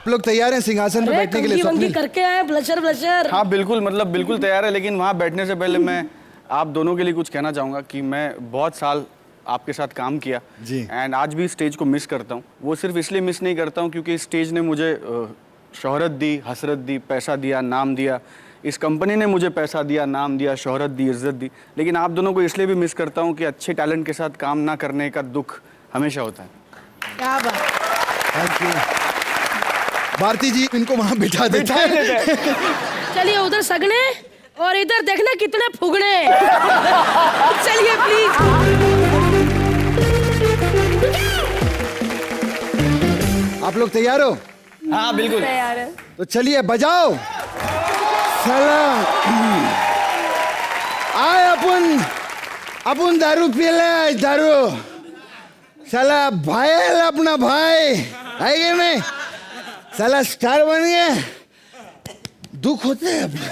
लोग तैयार हैं सिंहासन पे बैठने के लिए? कंघी करके आए, ब्लशर ब्लशर। हाँ बिल्कुल, मतलब बिल्कुल तैयार है, लेकिन वहाँ बैठने से पहले मैं आप दोनों के लिए कुछ कहना चाहूँगा कि मैं बहुत साल आपके साथ काम किया जी। एंड आज भी स्टेज को मिस करता हूँ। वो सिर्फ इसलिए मिस नहीं करता हूँ क्योंकि स्टेज ने मुझे शोहरत दी, हसरत दी, पैसा दिया, नाम दिया। इस कंपनी ने मुझे पैसा दिया, नाम दिया, शोहरत दी, इज्जत दी। लेकिन आप दोनों को इसलिए भी मिस करता हूँ कि अच्छे टैलेंट के साथ काम ना करने का दुख हमेशा होता है। क्या बात। Thank you. भारती जी, इनको वहां बिठा देते हैं। चलिए उधर सगने और इधर देखना कितने फुगने। चलिए प्लीज। आप लोग तैयार हो? हाँ बिल्कुल तैयार है। तो चलिए बजाओ। सलाम। आए अपन दारू पियला, दारू। साला भाई अपना भाई है कि नहीं? साला स्टार बन गया, दुख होते हैं अपने।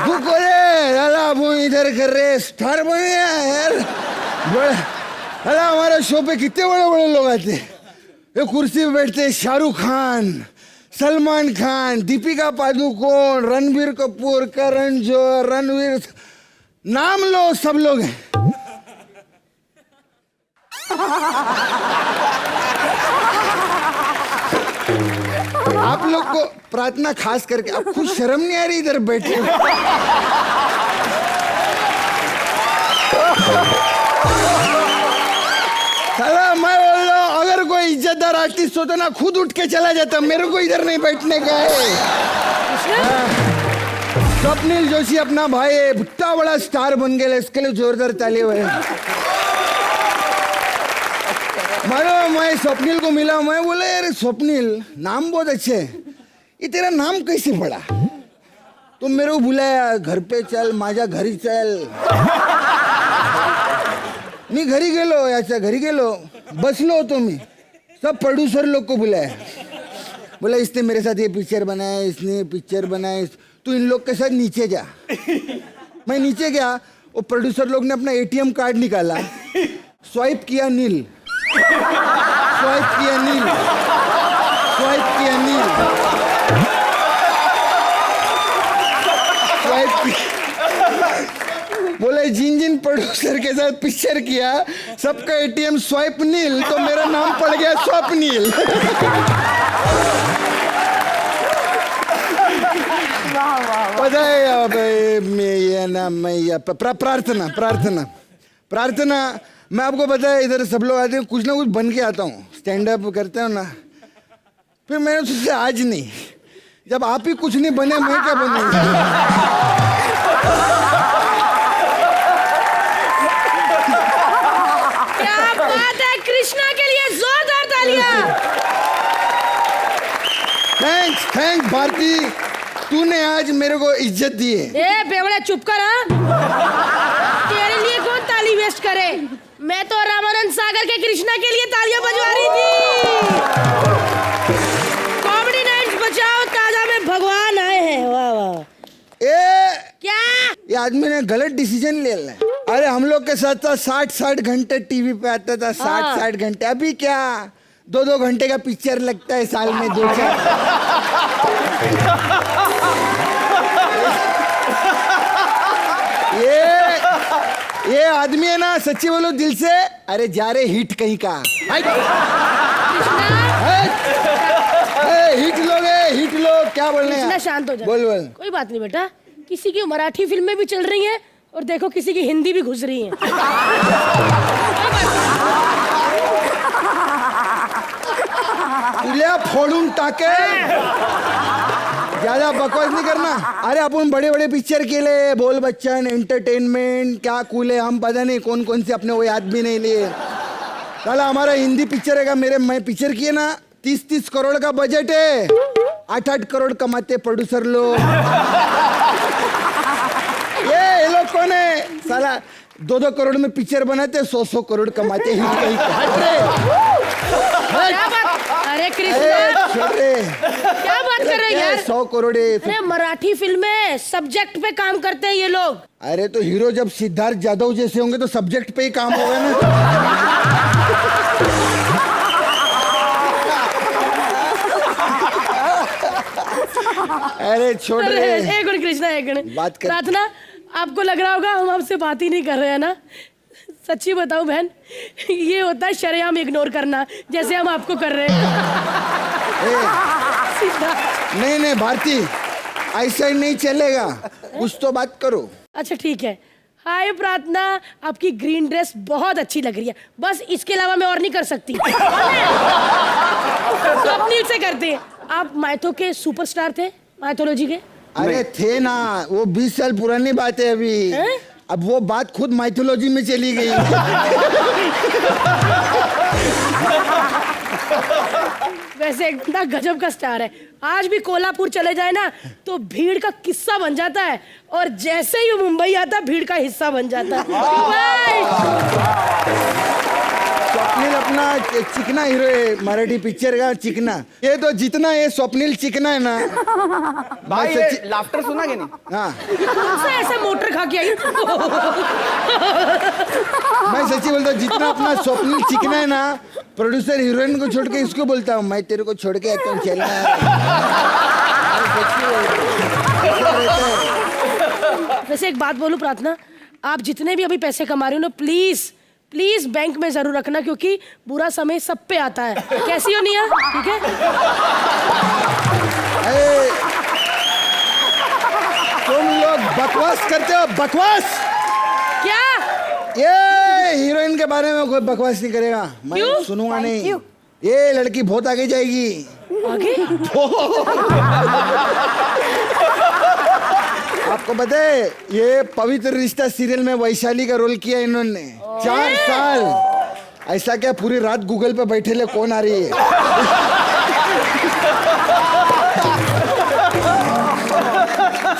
दुख हो रहे साला, वो इधर कर रहे, स्टार बन गया यार। साला हमारे शो पे कितने बड़े बड़े लोग आते हैं। ये कुर्सी पे बैठते शाहरुख खान, सलमान खान, दीपिका पादुकोण, रणबीर कपूर, करण जौहर, रणवीर, नाम लो सब लोग हैं। आप लोग को प्रार्थना खास करके, आप खुद शर्म नहीं आ रही इधर बैठे? साला मैं बोल रहा हूं, अगर कोई इज्जतदार आर्टिस्ट होता ना खुद उठ के चला जाता, मेरे को इधर नहीं बैठने का है। स्वप्निल जोशी अपना भाई है, इतना बड़ा स्टार बन गया, इसके लिए जोरदार ताली बजाएं। मानो मैं स्वप्निल को मिला, मैं बोला यार स्वप्निल नाम बहुत अच्छे है, ये तेरा नाम कैसे पड़ा? तुम मेरे को बुलाया, घर पे चल, माझ्या घरी चल। मी घरी गेलो, याच्या घरी गेलो, बसलो होतो मी, सब प्रोड्यूसर लोग को बुलाया, बोला इसने मेरे साथ ये पिक्चर बनाया, इसने पिक्चर बनाया, तू इन लोग के साथ नीचे जा। मैं नीचे गया, वो प्रोड्यूसर लोग ने अपना एटीएम कार्ड निकाला, स्वाइप किया नील, स्वाइप किया नील, स्वाइप किया नील, स्वाइप किया। बोले जिन जिन प्रोड्यूसर के साथ पिक्चर किया सबका एटीएम स्वाइप नील, तो मेरा नाम पड़ गया स्वप्निल। पता है ये ना मैं प्रार्थना प्रार्थना प्रार्थना, मैं आपको पता है इधर सब लोग आते हैं, कुछ ना कुछ बन के आता हूँ, स्टैंड अप करते हो ना, फिर मैंने सोचा आज नहीं, जब आप ही कुछ नहीं बने मैं क्या बनूंगा? क्या बात है, कृष्णा के लिए जोरदार तालियां। थैंक्स भारती, तूने आज मेरे को इज्जत दी है। ए बेवड़ा चुप कर। हाँ, तेरे लिए कौन ताली वेस्ट करे? मैं तो रामानंद सागर के कृष्णा के लिए तालियां बजवा रही थी। कॉमेडी नाइट्स बचाओ ताजा में भगवान आए हैं। वाह वाह। क्या ये आदमी ने गलत डिसीजन ले लिया। अरे हम लोग के साथ था 60 घंटे टीवी पे आता था, 60 घंटे। अभी क्या 2 घंटे का पिक्चर लगता है साल में 2-4। ये आदमी है ना, सच्ची बोलो दिल से, अरे जा रे हिट कहीं का। हिट लोग क्या बोलने हैं? शांत हो जा। बोल। कोई बात नहीं बेटा, किसी की मराठी फिल्में भी चल रही हैं और देखो किसी की हिंदी भी घुस रही हैं। तुला फोड़ून टाके, ज्यादा बकवास नहीं करना। अरे अपन बड़े बड़े पिक्चर केले, बोल बच्चन, एंटरटेनमेंट, क्या कूल है, हम पता नहीं कौन कौन से अपने वो याद भी नहीं लिए। साला हमारा हिंदी पिक्चर है, मेरे मैं पिक्चर किए ना 30 करोड़ का बजट है, 8 करोड़ कमाते प्रोड्यूसर लोग। ये लोग कौन है? साला 2 करोड़ में पिक्चर बनाते, 100 करोड़ कमाते। हिट कहीं अरे कृष्णा क्या बात कर रहे हैं यार? 100 करोड़। अरे मराठी फिल्में सब्जेक्ट पे काम करते हैं ये लोग। अरे तो हीरो जब सिद्धार्थ जादव जैसे होंगे तो सब्जेक्ट पे ही काम होगा ना। अरे छोड़ अरे, रे। एक मिनट कृष्णा, एक मिनट। बात कर। प्रार्थना, आपको लग रहा होगा हम आपसे बात ही नहीं कर रहे हैं ना। सच्ची बताऊं बहन, ये होता है शरेआम इग्नोर करना, जैसे हम आपको कर रहे हैं। सीधा। नहीं नहीं भारती, ऐसा ही नहीं चलेगा, कुछ तो बात करो। अच्छा ठीक है। हाय प्रार्थना, आपकी ग्रीन ड्रेस बहुत अच्छी लग रही है, बस इसके अलावा मैं और नहीं कर सकती। स्वप्निल से करते हैं। आप माइथो के सुपरस्टार थे, माइथोलॉजी के। अरे थे ना, वो 20 साल पुरानी बात है अभी। हैं? अब वो बात खुद माइथोलॉजी में चली गई। वैसे एक बंदा गजब का स्टार है, आज भी कोल्हापुर चले जाए ना तो भीड़ का किस्सा बन जाता है, और जैसे ही वो मुंबई आता भीड़ का हिस्सा बन जाता है। स्वप्निल अपना चिकना हीरो है मराठी पिक्चर का, चिकना। ये तो जितना ये स्वप्निल चिकना है ना भाई बस ये लाफ्टर सुना कि नहीं? हाँ, कौन सा ऐसा मोटर खा के आई? मैं सच्ची बोलता हूँ, जितना अपना स्वप्निल चिकना है ना, प्रोड्यूसर हीरोइन को छोड़ के इसको बोलता हूँ, मैं तेरे को छोड़ के आता हूँ, चलना है। वैसे एक बात बोलूं प्रार्थना, आप जितने भी अभी पैसे कमा रहे हो ना, प्लीज प्लीज बैंक में जरूर रखना, क्योंकि बुरा समय सब पे आता है। कैसी हो निया? ठीक है। ए, तुम लोग बकवास करते हो, बकवास। क्या? ये हीरोइन के बारे में कोई बकवास नहीं करेगा, मैं क्यों? सुनूंगा नहीं। ये लड़की बहुत आगे जाएगी। आगे? आपको पता है, ये पवित्र रिश्ता सीरियल में वैशाली का रोल किया इन्होंने 4 साल। ऐसा क्या पूरी रात गूगल पे बैठे ले कौन आ रही है।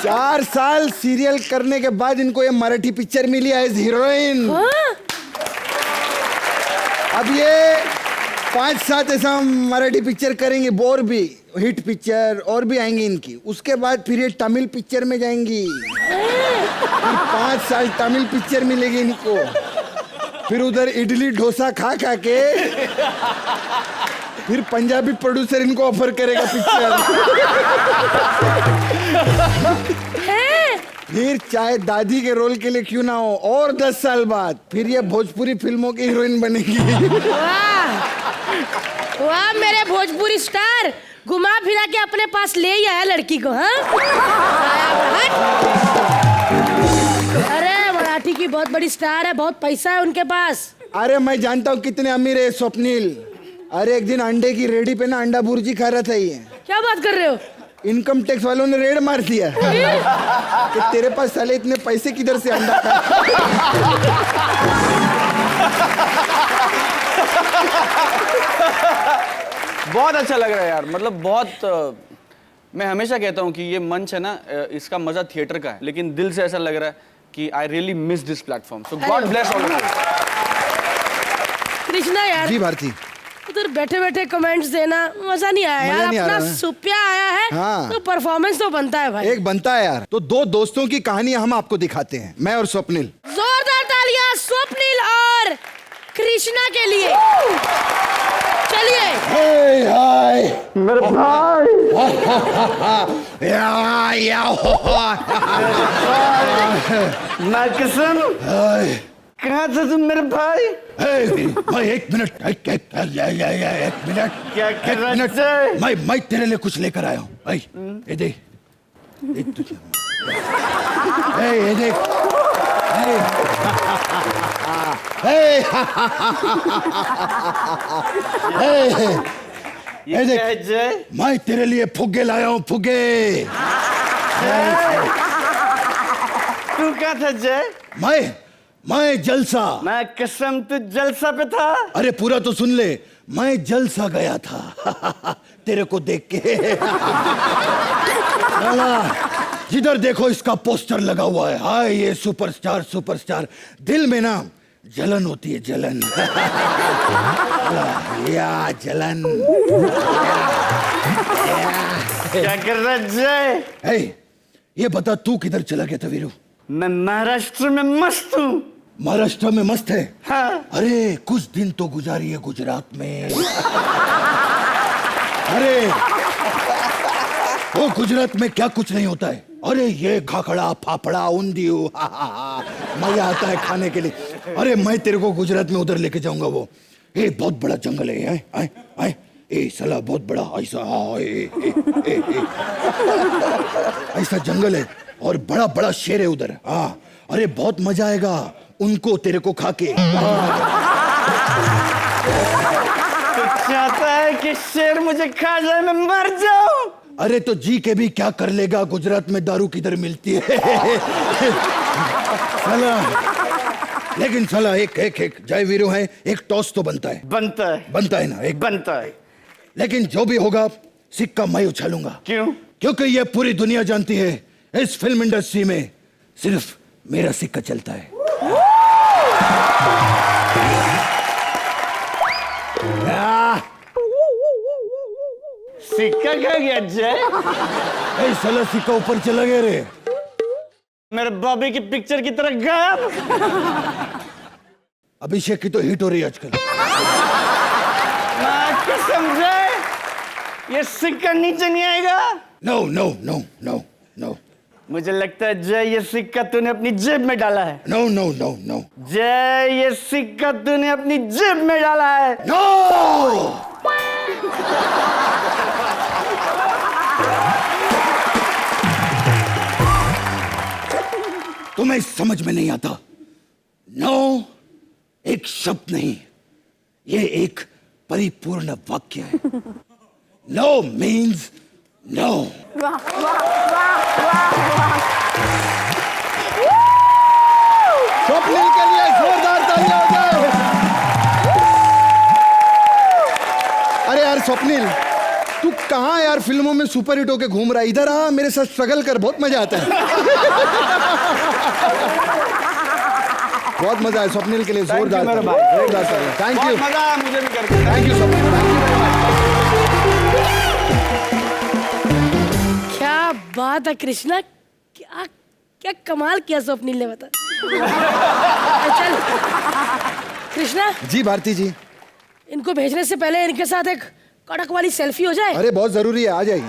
4 साल सीरियल करने के बाद इनको ये मराठी पिक्चर मिली एज हीरोइन। हाँ? अब ये 5-7 ऐसा मराठी पिक्चर करेंगे, बोर भी हिट पिक्चर और भी आएंगी इनकी। उसके बाद फिर ये तमिल पिक्चर में जाएंगी, फिर 5 साल तमिल पिक्चर मिलेगी इनको। फिर उधर इडली डोसा खा खा के फिर पंजाबी प्रोड्यूसर इनको ऑफर करेगा पिक्चर। फिर चाहे दादी के रोल के लिए क्यों ना हो, और 10 साल बाद फिर ये भोजपुरी फिल्मों की हीरोइन बनेगी। वाह वाह, मेरे भोजपुरी स्टार, घुमा फिरा के अपने पास ले ही आया लड़की को। हाँ? अरे मराठी की बहुत बड़ी स्टार है, बहुत पैसा है उनके पास। अरे मैं जानता हूँ कितने अमीर है स्वप्निल। अरे एक दिन अंडे की रेडी पे ना अंडा भुर्जी खा रहा था ये। क्या बात कर रहे हो? इनकम टैक्स वालों ने रेड मार दिया कि तेरे पास साले इतने पैसे किधर से अंडा खा। बहुत अच्छा लग रहा है यार, मतलब बहुत मैं हमेशा कहता हूँ कि ये मंच है ना, इसका मजा थिएटर का है, लेकिन दिल से ऐसा लग रहा है कि I really miss this platform. So God bless all of you. Krishna यार, जी भारती, उधर बैठे बैठे कमेंट्स देना मजा नहीं आया मजा यार। नहीं आ अपना रहा है। सुप्या आया है, हाँ। तो परफॉर्मेंस तो बनता है भाई। एक बनता है यार। तो 2 दोस्तों की कहानी हम आपको दिखाते हैं, मैं और स्वप्निल। जोरदार तालियां स्वप्निल और कृष्णा के लिए। चलिए। हे हाय मेरे भाई, मैं कसम, कहाँ था तुम मेरे भाई? मैं 1 मिनट, 1 मिनट, क्या कर रहा मिनट, है? मैं तेरे लिए कुछ लेकर आया हूँ भाई। ये देख, देख तुझे, ये देख, ये देख। क्या है जय? मैं तेरे लिए फुग्गे लाया हूँ, फुग्गे। तू क्या था जय? मैं जलसा। मैं कसम, तू जलसा पे था? अरे पूरा तो सुन ले, मैं जलसा गया था तेरे को देख के। साला, जिधर देखो इसका पोस्टर लगा हुआ है, हाय ये सुपरस्टार सुपरस्टार। दिल में ना जलन होती है, जलन। या जलन। क्या कर रहा है जय? हे, ये बता तू किधर चला गया था वीरू? मैं महाराष्ट्र में मस्त हूँ। महाराष्ट्र में मस्त है? हाँ। अरे कुछ दिन तो गुजारी है गुजरात में। अरे ओ गुजरात में क्या कुछ नहीं होता है। अरे ये खाखड़ा फाफड़ा उंधियू मजा आता है खाने के लिए। अरे मैं तेरे को गुजरात में उधर लेके जाऊंगा। वो ये बहुत बड़ा जंगल है। आए आए आए ए साला बहुत बड़ा ऐसा ऐसा जंगल है और बड़ा बड़ा शेर है उधर। अरे बहुत मजा आएगा उनको तेरे को खा के। चाहता है कि शेर मुझे खा जाए, मैं मर जाऊं। अरे तो जी के भी क्या कर लेगा, गुजरात में दारू किधर मिलती है। साला लेकिन साला एक जय वीरू है, एक टॉस तो बनता है। बनता है ना, एक बनता है। लेकिन जो भी होगा सिक्का मैं उछालूंगा। क्यों? क्योंकि ये पूरी दुनिया जानती है इस फिल्म इंडस्ट्री में सिर्फ मेरा सिक्का चलता है। सिक्का क्या गया जय? साला सिक्का ऊपर चला गया रे। मेरे बॉबी की पिक्चर की तरह गायब। अभिषेक की तो हिट हो रही है आजकल। समझे ये सिक्का नीचे नहीं आएगा। No no no no no. मुझे लगता है जय ये सिक्का तूने अपनी जेब में डाला है। No no no no. जय ये सिक्का तूने अपनी जेब में डाला है। नो। तुम्हें समझ में नहीं आता। नो एक शब्द नहीं, ये एक परिपूर्ण वाक्य है। No means no. स्वप्निल के लिए जोरदार तालियां हो जाए। अरे यार स्वप्निल, तू कहाँ यार फिल्मों में सुपर हिट होके घूम रहा है? इधर आ, मेरे साथ स्ट्रगल कर, बहुत मजा आता है। बहुत मजा है। स्वप्निल के लिए जोरदार थैंक यू। मजा आया मुझे भी करके। Thank you Swapnil, thank you very much. क्या बात है कृष्णा, क्या क्या कमाल किया स्वप्निल ने, बता। चल कृष्णा जी भारती जी, इनको भेजने से पहले इनके साथ एक कड़क वाली सेल्फी हो जाए। अरे बहुत जरूरी है, आ जाएगी।